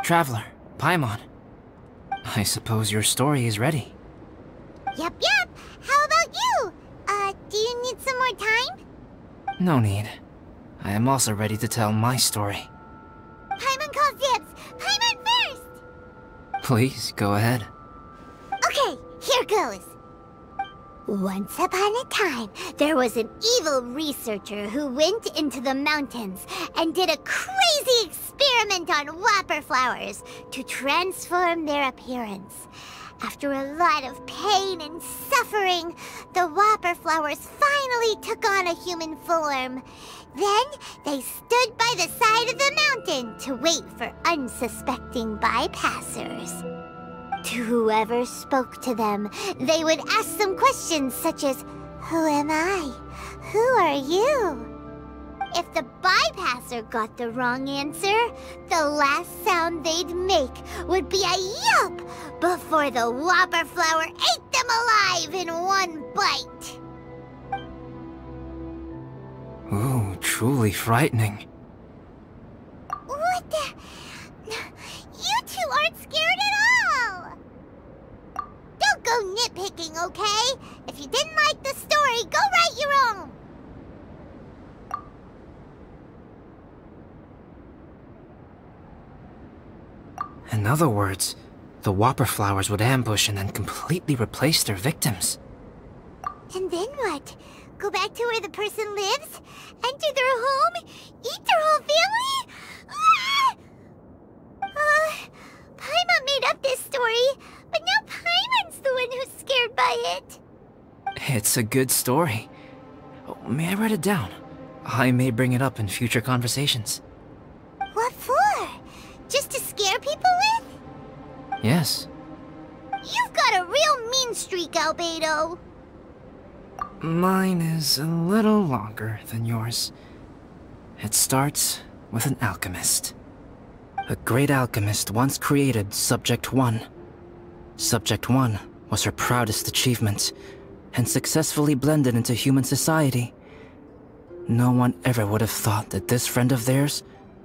Traveler, Paimon. I suppose your story is ready. Yep. How about you? Do you need some more time? No need. I am also ready to tell my story. Paimon calls dibs! Paimon first! Please, go ahead. Okay, here goes. Once upon a time, there was an evil researcher who went into the mountains and did a crazy experiment on whopper flowers to transform their appearance. After a lot of pain and suffering, the whopper flowers finally took on a human form. Then, they stood by the side of the mountain to wait for unsuspecting bypassers. To whoever spoke to them, they would ask some questions such as, "Who am I? Who are you?" If the bypasser got the wrong answer, the last sound they'd make would be a yelp before the whopper flower ate them alive in one bite. Ooh, truly frightening. What the? You two aren't scared at all! Don't go nitpicking, okay? If you didn't like the story, go write your own! In other words, the whopper flowers would ambush and then completely replace their victims. And then what? Go back to where the person lives? Enter their home? Eat their whole family? Paimon made up this story, but now Paimon's the one who's scared by it. It's a good story. Oh, may I write it down? I may bring it up in future conversations. What for? Just to scare people with? Yes. You've got a real mean streak, Albedo. Mine is a little longer than yours. It starts with an alchemist. A great alchemist once created Subject 1. Subject 1 was her proudest achievement, and successfully blended into human society. No one ever would have thought that this friend of theirs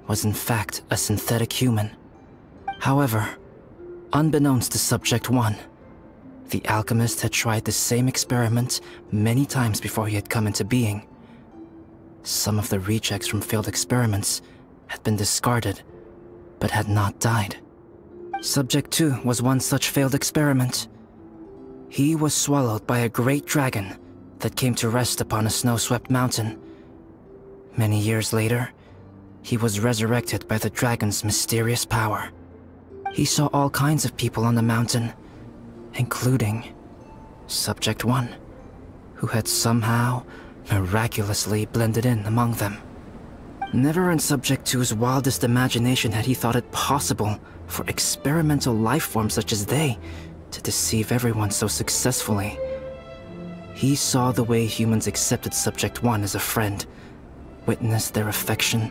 was in fact a synthetic human. However, unbeknownst to Subject 1, the alchemist had tried the same experiment many times before he had come into being. Some of the rejects from failed experiments had been discarded, but had not died. Subject 2 was one such failed experiment. He was swallowed by a great dragon that came to rest upon a snow-swept mountain. Many years later, he was resurrected by the dragon's mysterious power. He saw all kinds of people on the mountain, including Subject 1, who had somehow miraculously blended in among them. Never in Subject 2's wildest imagination had he thought it possible for experimental life forms such as they to deceive everyone so successfully. He saw the way humans accepted Subject 1 as a friend, witnessed their affection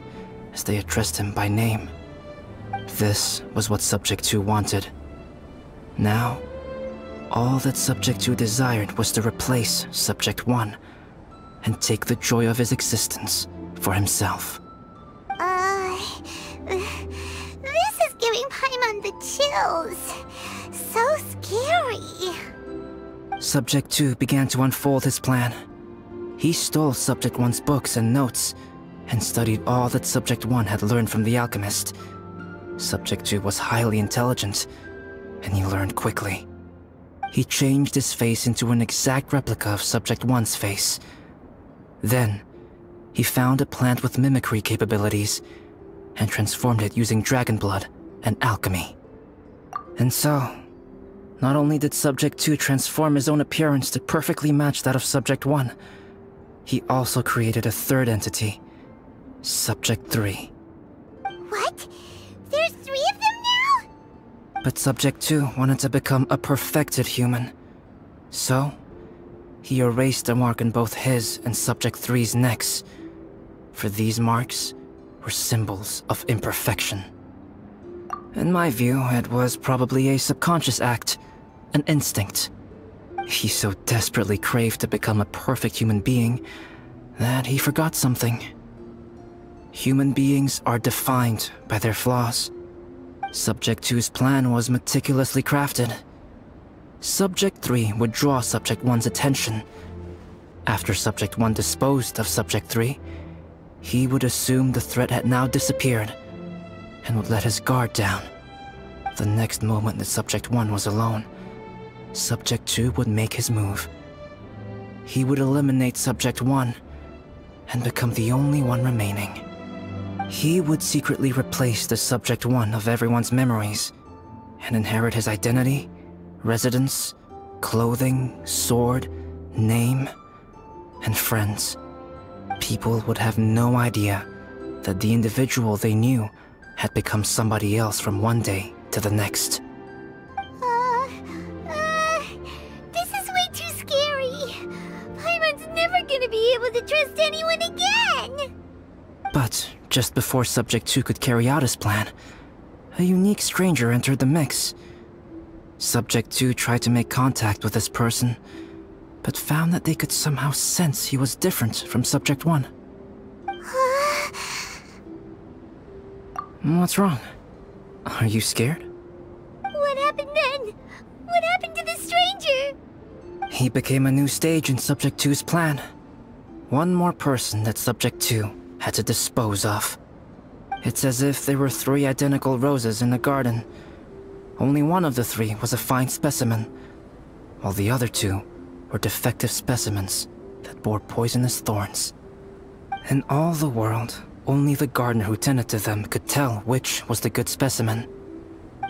as they addressed him by name. This was what Subject 2 wanted. Now, all that Subject 2 desired was to replace Subject 1 and take the joy of his existence for himself. This is giving Paimon the chills. So scary. Subject 2 began to unfold his plan. He stole Subject 1's books and notes, and studied all that Subject 1 had learned from the alchemist. Subject 2 was highly intelligent, and he learned quickly. He changed his face into an exact replica of Subject 1's face. Then, he found a plant with mimicry capabilities, and transformed it using dragon blood and alchemy. And so, not only did Subject 2 transform his own appearance to perfectly match that of Subject 1, he also created a third entity, Subject 3. What? There's 3 of them now? But Subject 2 wanted to become a perfected human. So, he erased a mark on both his and Subject 3's necks. For these marks were symbols of imperfection. In my view, it was probably a subconscious act, an instinct. He so desperately craved to become a perfect human being that he forgot something. Human beings are defined by their flaws. Subject 2's plan was meticulously crafted. Subject 3 would draw Subject 1's attention. After Subject 1 disposed of Subject 3, he would assume the threat had now disappeared and would let his guard down. The next moment that Subject 1 was alone, Subject 2 would make his move. He would eliminate Subject 1 and become the only one remaining. He would secretly replace the Subject 1 of everyone's memories and inherit his identity, residence, clothing, sword, name, and friends. People would have no idea that the individual they knew had become somebody else from one day to the next. This is way too scary. Paimon's never gonna be able to trust anyone again. But just before Subject 2 could carry out his plan, a unique stranger entered the mix. Subject 2 tried to make contact with this person, but found that they could somehow sense he was different from Subject 1. What's wrong? Are you scared? What happened then? What happened to the stranger? He became a new stage in Subject 2's plan. One more person that Subject 2 had to dispose of. It's as if there were 3 identical roses in a garden. Only one of the 3 was a fine specimen, while the other 2 were defective specimens that bore poisonous thorns. In all the world, only the gardener who tended to them could tell which was the good specimen.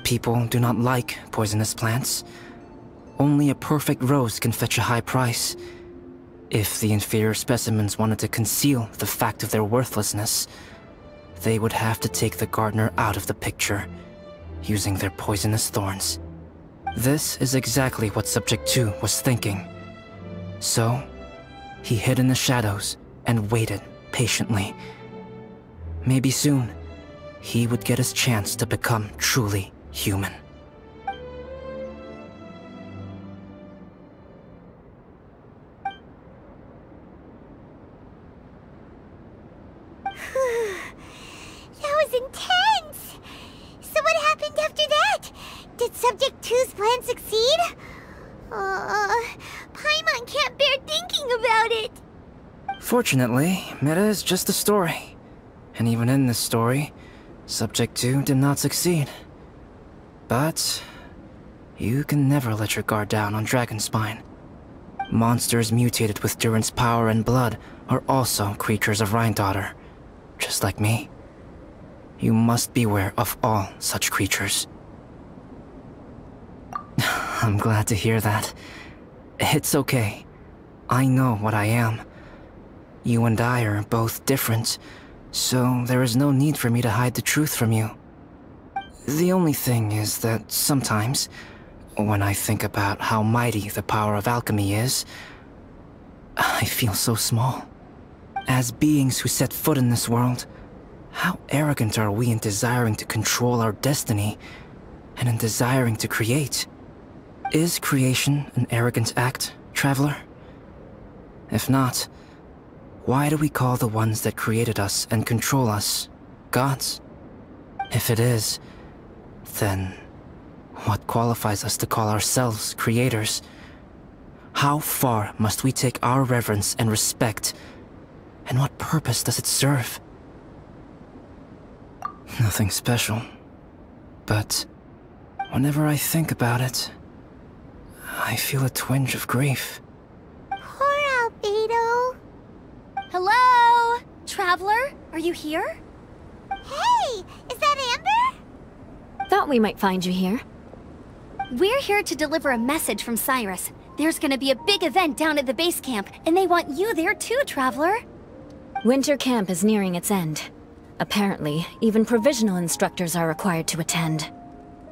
People do not like poisonous plants. Only a perfect rose can fetch a high price. If the inferior specimens wanted to conceal the fact of their worthlessness, they would have to take the gardener out of the picture, using their poisonous thorns. This is exactly what Subject 2 was thinking. So, he hid in the shadows and waited patiently. Maybe soon, he would get his chance to become truly human. That was intense! So what happened after that? Did Subject 2's plan succeed? Paimon can't bear thinking about it. Fortunately, Meta is just a story. And even in this story, Subject 2 did not succeed. But you can never let your guard down on Dragonspine. Monsters mutated with Durin's power and blood are also creatures of Rhine-Daughter, just like me. You must beware of all such creatures. I'm glad to hear that. It's okay. I know what I am. You and I are both different, so there is no need for me to hide the truth from you. The only thing is that sometimes, when I think about how mighty the power of alchemy is, I feel so small. As beings who set foot in this world, how arrogant are we in desiring to control our destiny, and in desiring to create? Is creation an arrogant act, Traveler? If not, why do we call the ones that created us and control us gods? If it is, then what qualifies us to call ourselves creators? How far must we take our reverence and respect, and what purpose does it serve? Nothing special, but whenever I think about it, I feel a twinge of grief. Poor Albedo. Hello? Traveler, are you here? Hey, is that Amber? Thought we might find you here. We're here to deliver a message from Cyrus. There's gonna be a big event down at the base camp, and they want you there too, Traveler. Winter camp is nearing its end. Apparently, even provisional instructors are required to attend.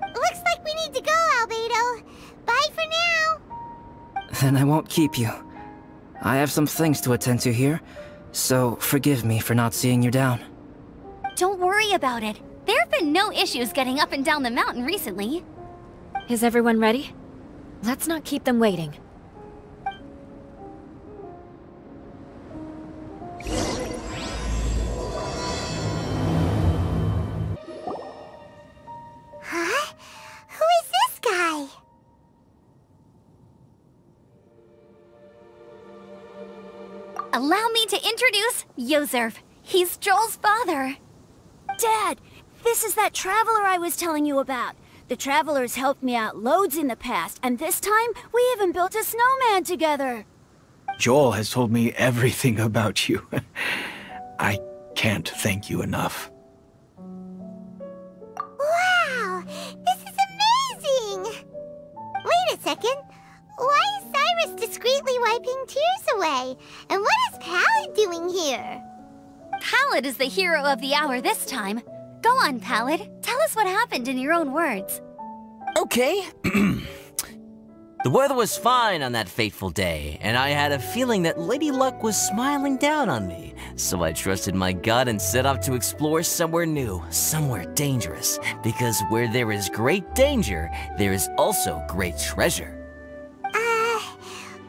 Looks like we need to go, Albedo. Bye for now. Then I won't keep you. I have some things to attend to here, so forgive me for not seeing you down. Don't worry about it. There have been no issues getting up and down the mountain recently. Is everyone ready? Let's not keep them waiting. Allow me to introduce Yozerv. He's Joel's father. Dad, this is that traveler I was telling you about. The traveler's helped me out loads in the past, and this time, we even built a snowman together. Joel has told me everything about you. I can't thank you enough. Wow! This is amazing! Wait a second. Why is Cyrus discreetly wiping tears away? And what is Pallid doing here? Pallid is the hero of the hour this time. Go on, Pallid. Tell us what happened in your own words. Okay. The weather was fine on that fateful day, and I had a feeling that Lady Luck was smiling down on me. So I trusted my gut and set off to explore somewhere new, somewhere dangerous. Because where there is great danger, there is also great treasure.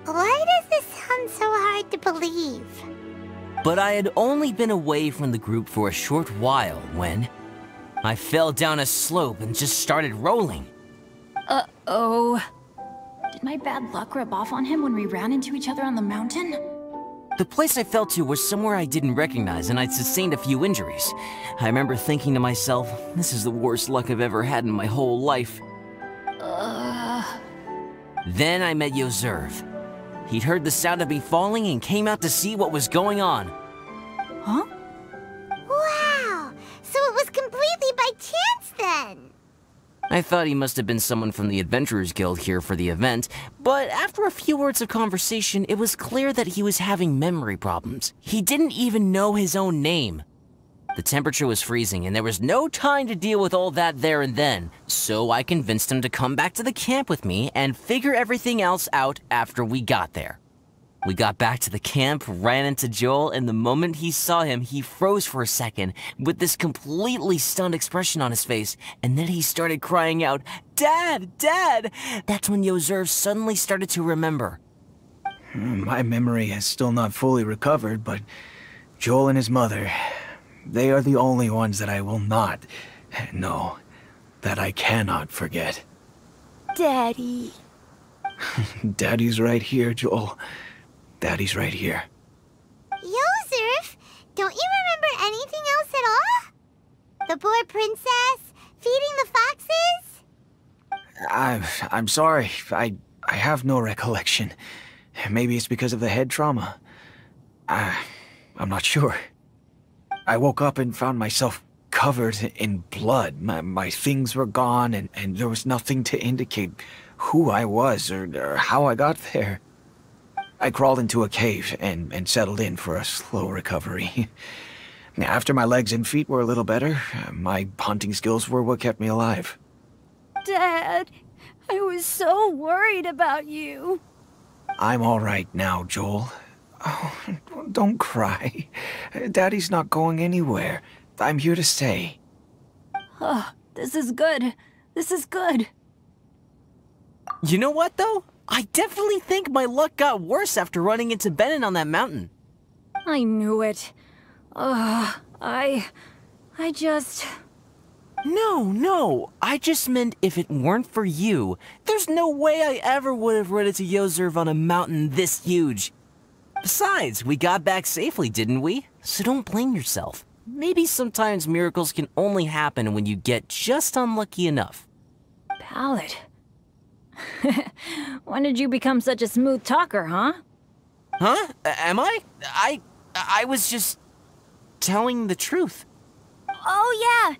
Why does this sound so hard to believe? But I had only been away from the group for a short while when I fell down a slope and just started rolling. Uh-oh. Did my bad luck rub off on him when we ran into each other on the mountain? The place I fell to was somewhere I didn't recognize, and I'd sustained a few injuries. I remember thinking to myself, this is the worst luck I've ever had in my whole life. Then I met Yozerv. He'd heard the sound of me falling and came out to see what was going on. Huh? Wow! So it was completely by chance then! I thought he must have been someone from the Adventurers Guild here for the event, but after a few words of conversation, it was clear that he was having memory problems. He didn't even know his own name. The temperature was freezing, and there was no time to deal with all that there and then, so I convinced him to come back to the camp with me and figure everything else out after we got there. We got back to the camp, ran into Joel, and the moment he saw him, he froze for a second with this completely stunned expression on his face, and then he started crying out, "Dad! Dad!" That's when Yozerv suddenly started to remember. My memory has still not fully recovered, but Joel and his mother, they are the only ones that I will not, no, that I cannot forget. Daddy. Daddy's right here, Joel. Daddy's right here. Yozerv, don't you remember anything else at all? The poor princess? Feeding the foxes? I'm sorry. I have no recollection. Maybe it's because of the head trauma. I'm not sure. I woke up and found myself covered in blood. My things were gone, and there was nothing to indicate who I was or how I got there. I crawled into a cave and settled in for a slow recovery. After my legs and feet were a little better, my hunting skills were what kept me alive. Dad, I was so worried about you. I'm all right now, Joel. Oh, don't cry. Daddy's not going anywhere. I'm here to stay. Oh, this is good. This is good. You know what, though? I definitely think my luck got worse after running into Benin on that mountain. I knew it. I just... No. I just meant if it weren't for you, there's no way I ever would have run into Yozerv on a mountain this huge. Besides, we got back safely, didn't we? So don't blame yourself. Maybe sometimes miracles can only happen when you get just unlucky enough. Pallid. When did you become such a smooth talker, huh? Huh? Am I? I was just telling the truth. Oh, yeah.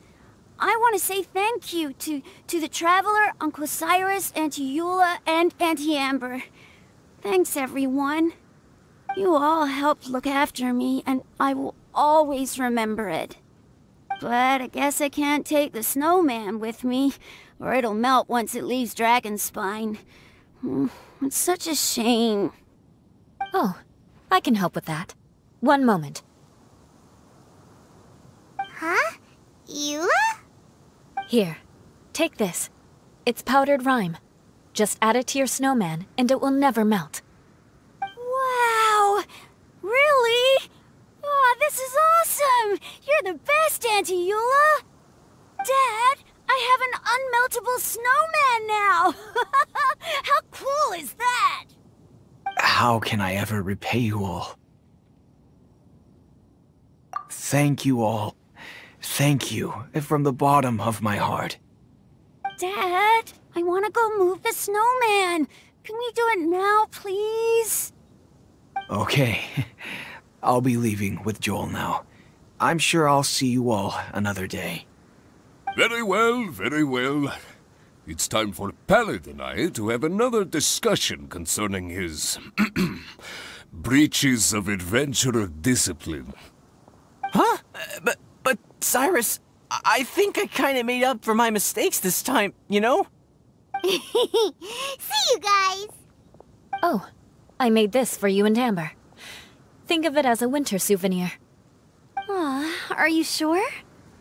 I want to say thank you to the Traveler, Uncle Cyrus, Auntie Eula, and Auntie Amber. Thanks, everyone. You all helped look after me, and I will always remember it. But I guess I can't take the snowman with me, or it'll melt once it leaves Dragonspine. It's such a shame. Oh, I can help with that. One moment. Huh? Eula? Here, take this. It's powdered rime. Just add it to your snowman, and it will never melt. Wow! Really? Oh, this is awesome! You're the best, Auntie Eula! Dad, I have an unmeltable snowman now! How cool is that? How can I ever repay you all? Thank you all. Thank you from the bottom of my heart. Dad, I want to go move the snowman. Can we do it now, please? Okay. I'll be leaving with Joel now. I'm sure I'll see you all another day. Very well, very well. It's time for Pallet and I to have another discussion concerning his breaches of adventurer discipline. Huh? But Cyrus, I think I kind of made up for my mistakes this time, you know? See you guys! Oh, I made this for you and Amber. Think of it as a winter souvenir. Aw, are you sure?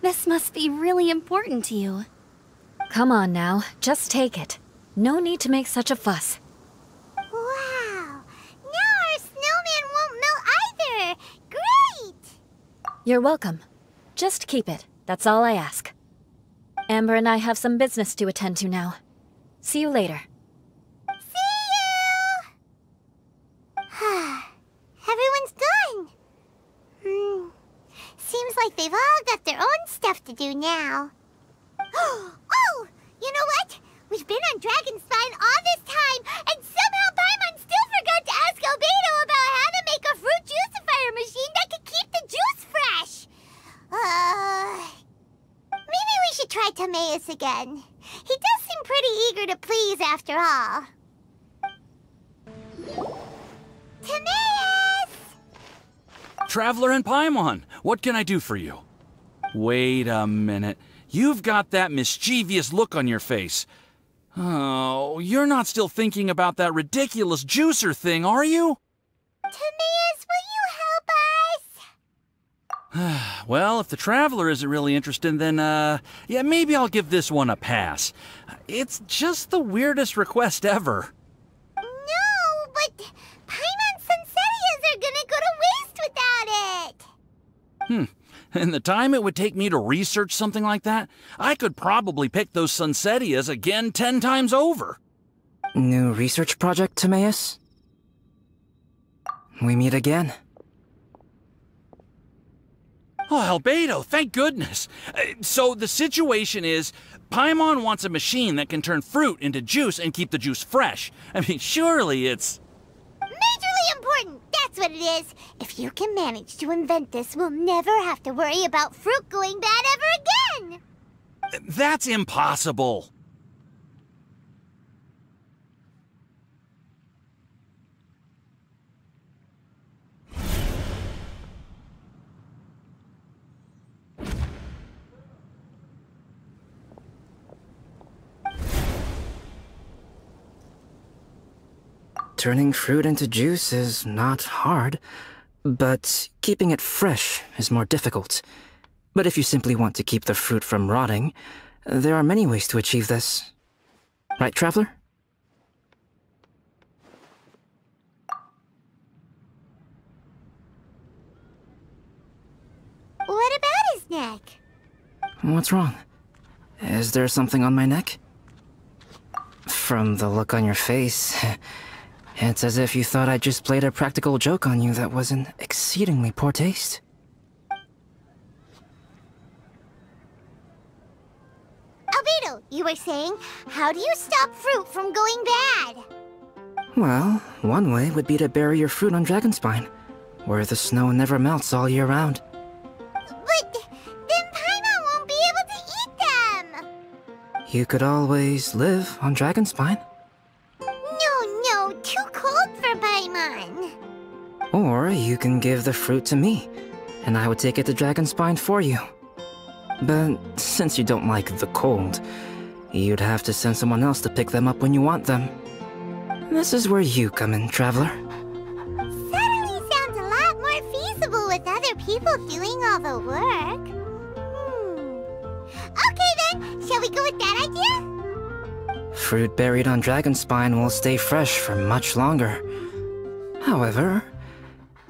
This must be really important to you. Come on now, just take it. No need to make such a fuss. Wow! Now our snowman won't melt either! Great! You're welcome. Just keep it, that's all I ask. Amber and I have some business to attend to now. See you later. See you! Everyone's gone. Seems like they've all got their own stuff to do now. Oh! You know what? We've been on Dragon Spine all this time, and somehow Paimon still forgot to ask Albedo about how to make a fruit juicifier machine that could keep the juice fresh. Maybe we should try Timaeus again. He does seem pretty eager to please after all. Timaeus! Traveler and Paimon, what can I do for you? Wait a minute. You've got that mischievous look on your face. Oh, you're not still thinking about that ridiculous juicer thing, are you? Timaeus, will you help us? Well, if the Traveler isn't really interested, then, yeah, maybe I'll give this one a pass. It's just the weirdest request ever. No, but Paimon's Sunsettias are gonna go to waste without it. And the time it would take me to research something like that, I could probably pick those Sunsettias again 10 times over. New research project, Timaeus? We meet again. Oh, Albedo, thank goodness. So the situation is, Paimon wants a machine that can turn fruit into juice and keep the juice fresh. I mean, surely it's... Majorly important, that's what it is. If you can manage to invent this, we'll never have to worry about fruit going bad ever again. That's impossible. Turning fruit into juice is not hard, but keeping it fresh is more difficult. But if you simply want to keep the fruit from rotting, there are many ways to achieve this. Right, Traveler? What about his neck? What's wrong? Is there something on my neck? From the look on your face, it's as if you thought I just played a practical joke on you that was in exceedingly poor taste. Albedo, you were saying, how do you stop fruit from going bad? Well, one way would be to bury your fruit on Dragonspine, where the snow never melts all year round. But then Paimon won't be able to eat them! You could always live on Dragonspine. No, too cold for Paimon. Or you can give the fruit to me, and I would take it to Dragonspine for you. But since you don't like the cold, you'd have to send someone else to pick them up when you want them. This is where you come in, Traveler. Suddenly sounds a lot more feasible with other people doing all the work. Okay then, shall we go with that idea? Fruit buried on Dragonspine will stay fresh for much longer. However,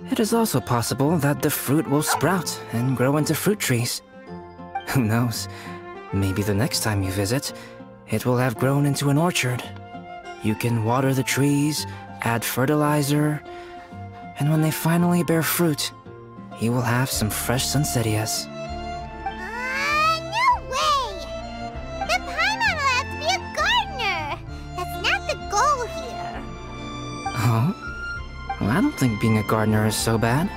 it is also possible that the fruit will sprout and grow into fruit trees. Who knows? Maybe the next time you visit, it will have grown into an orchard. You can water the trees, add fertilizer, and when they finally bear fruit, he will have some fresh Sunsettias. No way! The Paimon will have to be a gardener! That's not the goal here. Oh? Well, I don't think being a gardener is so bad.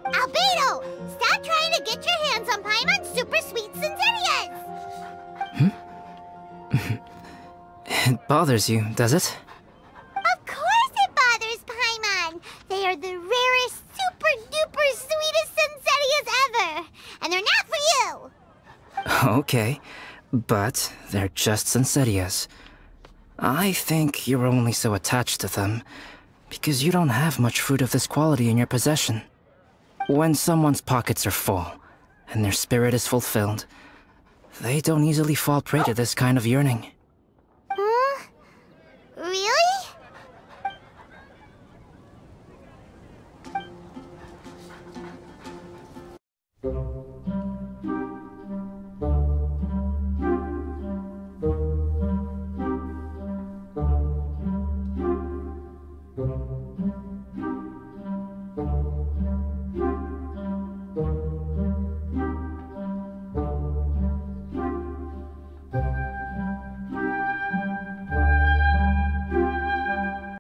Albedo! Stop trying to get your hands on Paimon's super sweet Sunsettias! It bothers you, does it? Of course it bothers Paimon! They are the rarest, super-duper sweetest Sunsettias ever! And they're not for you! Okay, but they're just Sunsettias. I think you're only so attached to them because you don't have much fruit of this quality in your possession. When someone's pockets are full, and their spirit is fulfilled, they don't easily fall prey to this kind of yearning.